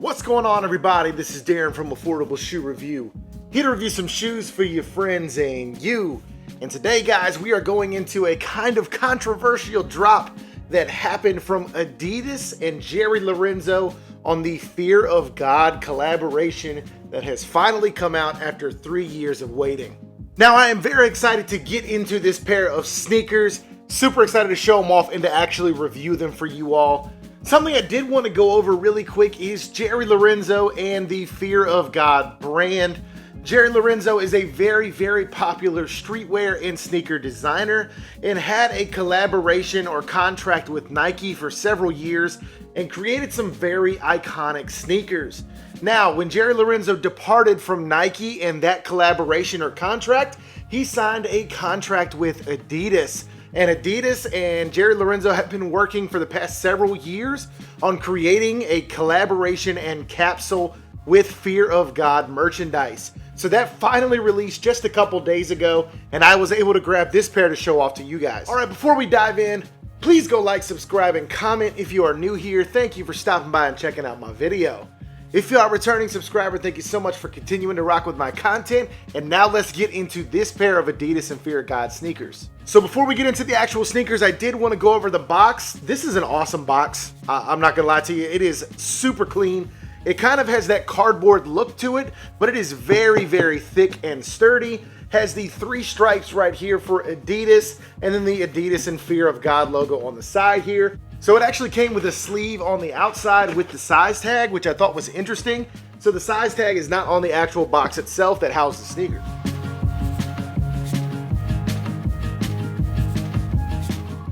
What's going on, everybody? This is Darren from Affordable Shoe Review, here to review some shoes for your friends and you. And today, guys, we are going into a kind of controversial drop that happened from Adidas and Jerry Lorenzo on the Fear of God collaboration that has finally come out after 3 years of waiting. Now, I am very excited to get into this pair of sneakers. Super excited to show them off and to actually review them for you all. Something I did want to go over really quick is Jerry Lorenzo and the Fear of God brand. Jerry Lorenzo is a very, very popular streetwear and sneaker designer and had a collaboration or contract with Nike for several years and created some very iconic sneakers. Now, when Jerry Lorenzo departed from Nike and that collaboration or contract, he signed a contract with Adidas. And Adidas and Jerry Lorenzo have been working for the past several years on creating a collaboration and capsule with Fear of God merchandise. So that finally released just a couple days ago, and I was able to grab this pair to show off to you guys. All right, before we dive in, please go like, subscribe, and comment if you are new here. Thank you for stopping by and checking out my video. If you are a returning subscriber, thank you so much for continuing to rock with my content. And now let's get into this pair of Adidas and Fear of God sneakers. So before we get into the actual sneakers, I did want to go over the box. This is an awesome box. I'm not gonna lie to you, it is super clean. It kind of has that cardboard look to it, but it is very, very thick and sturdy. Has the 3 stripes right here for Adidas, and then the Adidas and Fear of God logo on the side here. So it actually came with a sleeve on the outside with the size tag, which I thought was interesting. So the size tag is not on the actual box itself that housed the sneakers.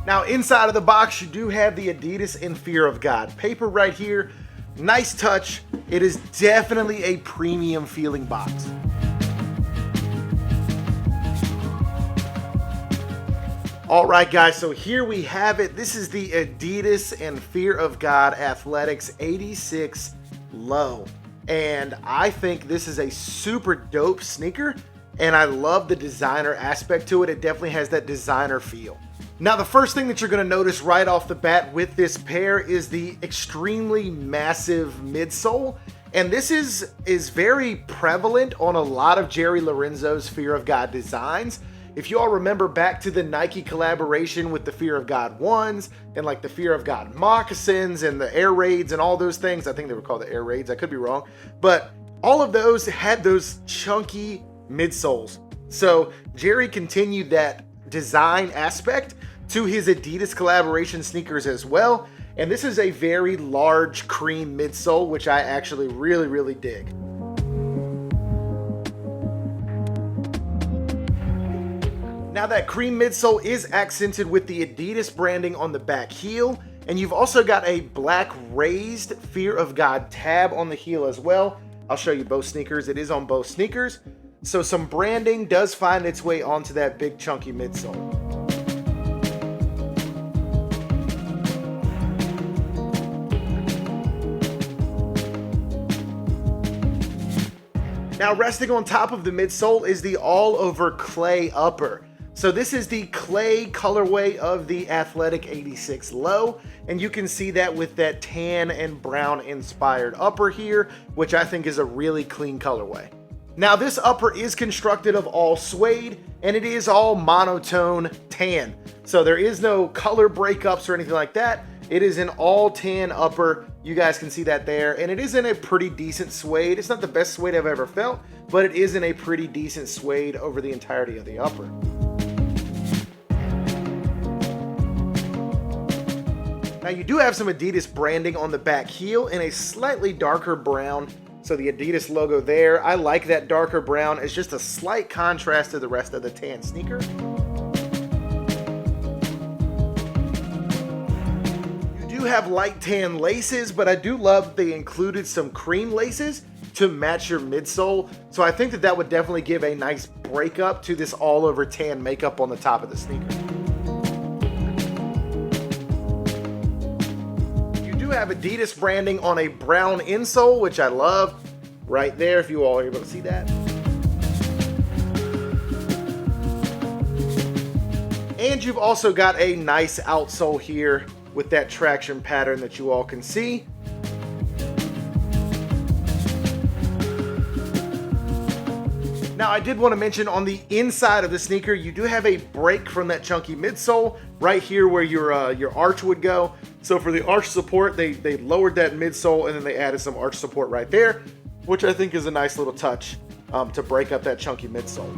Now inside of the box, you do have the Adidas and Fear of God paper right here. Nice touch. It is definitely a premium feeling box. All right, guys, so here we have it. This is the Adidas and Fear of God Athletics 86 Low. And I think this is a super dope sneaker, and I love the designer aspect to it. It definitely has that designer feel. Now, the first thing that you're gonna notice right off the bat with this pair is the extremely massive midsole. And this is very prevalent on a lot of Jerry Lorenzo's Fear of God designs. If you all remember back to the Nike collaboration with the Fear of God ones and like the Fear of God moccasins and the Air Raids and all those things, I think they were called the Air Raids, I could be wrong, but all of those had those chunky midsoles. So Jerry continued that design aspect to his Adidas collaboration sneakers as well. And this is a very large cream midsole, which I actually really, really dig. Now that cream midsole is accented with the Adidas branding on the back heel, and you've also got a black raised Fear of God tab on the heel as well. I'll show you both sneakers. It is on both sneakers. So some branding does find its way onto that big chunky midsole. Now resting on top of the midsole is the all over clay upper. So this is the clay colorway of the Athletic 86 Low, and you can see that with that tan and brown inspired upper here, which I think is a really clean colorway. Now this upper is constructed of all suede, and it is all monotone tan. So there is no color breakups or anything like that. It is an all tan upper. You guys can see that there, and it is in a pretty decent suede. It's not the best suede I've ever felt, but it is in a pretty decent suede over the entirety of the upper. Now you do have some Adidas branding on the back heel in a slightly darker brown. So the Adidas logo there, I like that darker brown. It's just a slight contrast to the rest of the tan sneaker. You do have light tan laces, but I do love that they included some cream laces to match your midsole. So I think that that would definitely give a nice breakup to this all over tan makeup on the top of the sneaker. Have Adidas branding on a brown insole, which I love right there, if you all are able to see that. And you've also got a nice outsole here with that traction pattern that you all can see. Now, I did want to mention on the inside of the sneaker, you do have a break from that chunky midsole right here where your arch would go. So for the arch support, they lowered that midsole and then they added some arch support right there, which I think is a nice little touch to break up that chunky midsole.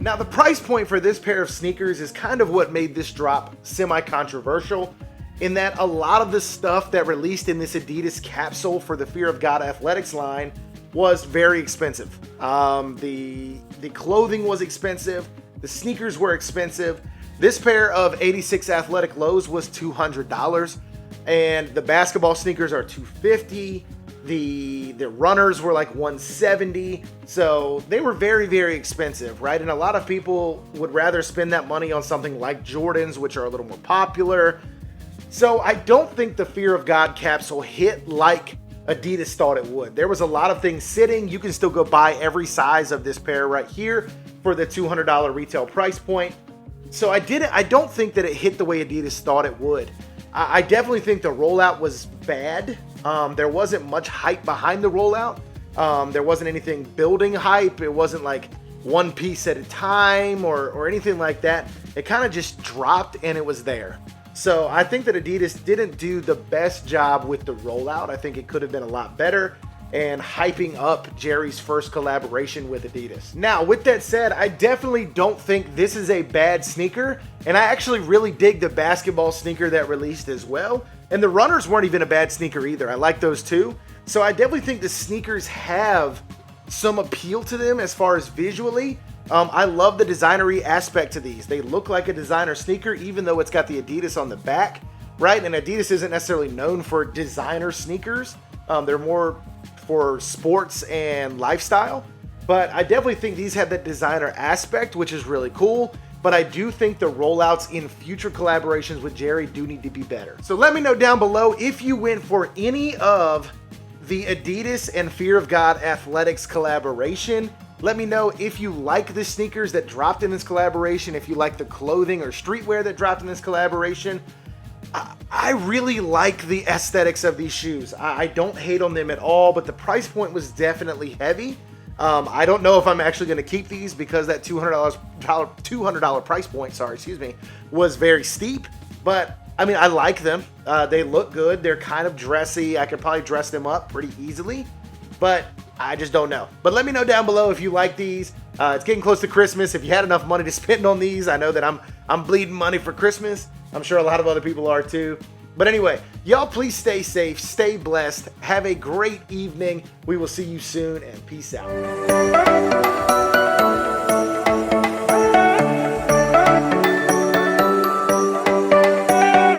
Now, the price point for this pair of sneakers is kind of what made this drop semi-controversial, in that a lot of the stuff that released in this Adidas capsule for the Fear of God Athletics line was very expensive. The clothing was expensive, the sneakers were expensive. This pair of 86 athletic lows was $200, and the basketball sneakers are $250. The runners were like $170, so they were very, very expensive, right? And a lot of people would rather spend that money on something like Jordans, which are a little more popular. So I don't think the Fear of God capsule hit like Adidas thought it would. There was a lot of things sitting. You can still go buy every size of this pair right here for the $200 retail price point. So I don't think that it hit the way Adidas thought it would. I definitely think the rollout was bad. There wasn't much hype behind the rollout. There wasn't anything building hype. It wasn't like one piece at a time or anything like that. It kind of just dropped and it was there. So I think that Adidas didn't do the best job with the rollout. I think it could have been a lot better and hyping up Jerry's first collaboration with Adidas. Now, with that said, I definitely don't think this is a bad sneaker, and I actually really dig the basketball sneaker that released as well. And the runners weren't even a bad sneaker either. I like those too. So I definitely think the sneakers have some appeal to them as far as visually. I love the designery aspect to these. They look like a designer sneaker, even though it's got the Adidas on the back, right? And Adidas isn't necessarily known for designer sneakers. They're more for sports and lifestyle. But I definitely think these have that designer aspect, which is really cool. But I do think the rollouts in future collaborations with Jerry do need to be better. So let me know down below if you went for any of the Adidas and Fear of God Athletics collaboration. Let me know if you like the sneakers that dropped in this collaboration, if you like the clothing or streetwear that dropped in this collaboration. I really like the aesthetics of these shoes. I don't hate on them at all, but the price point was definitely heavy. I don't know if I'm actually going to keep these because that $200 price point, was very steep. But I mean, I like them. They look good. They're kind of dressy. I could probably dress them up pretty easily, but I just don't know. But let me know down below if you like these. It's getting close to Christmas. If you had enough money to spend on these, I know that I'm bleeding money for Christmas. I'm sure a lot of other people are too. But anyway, y'all please stay safe, stay blessed, have a great evening. We will see you soon, and peace out.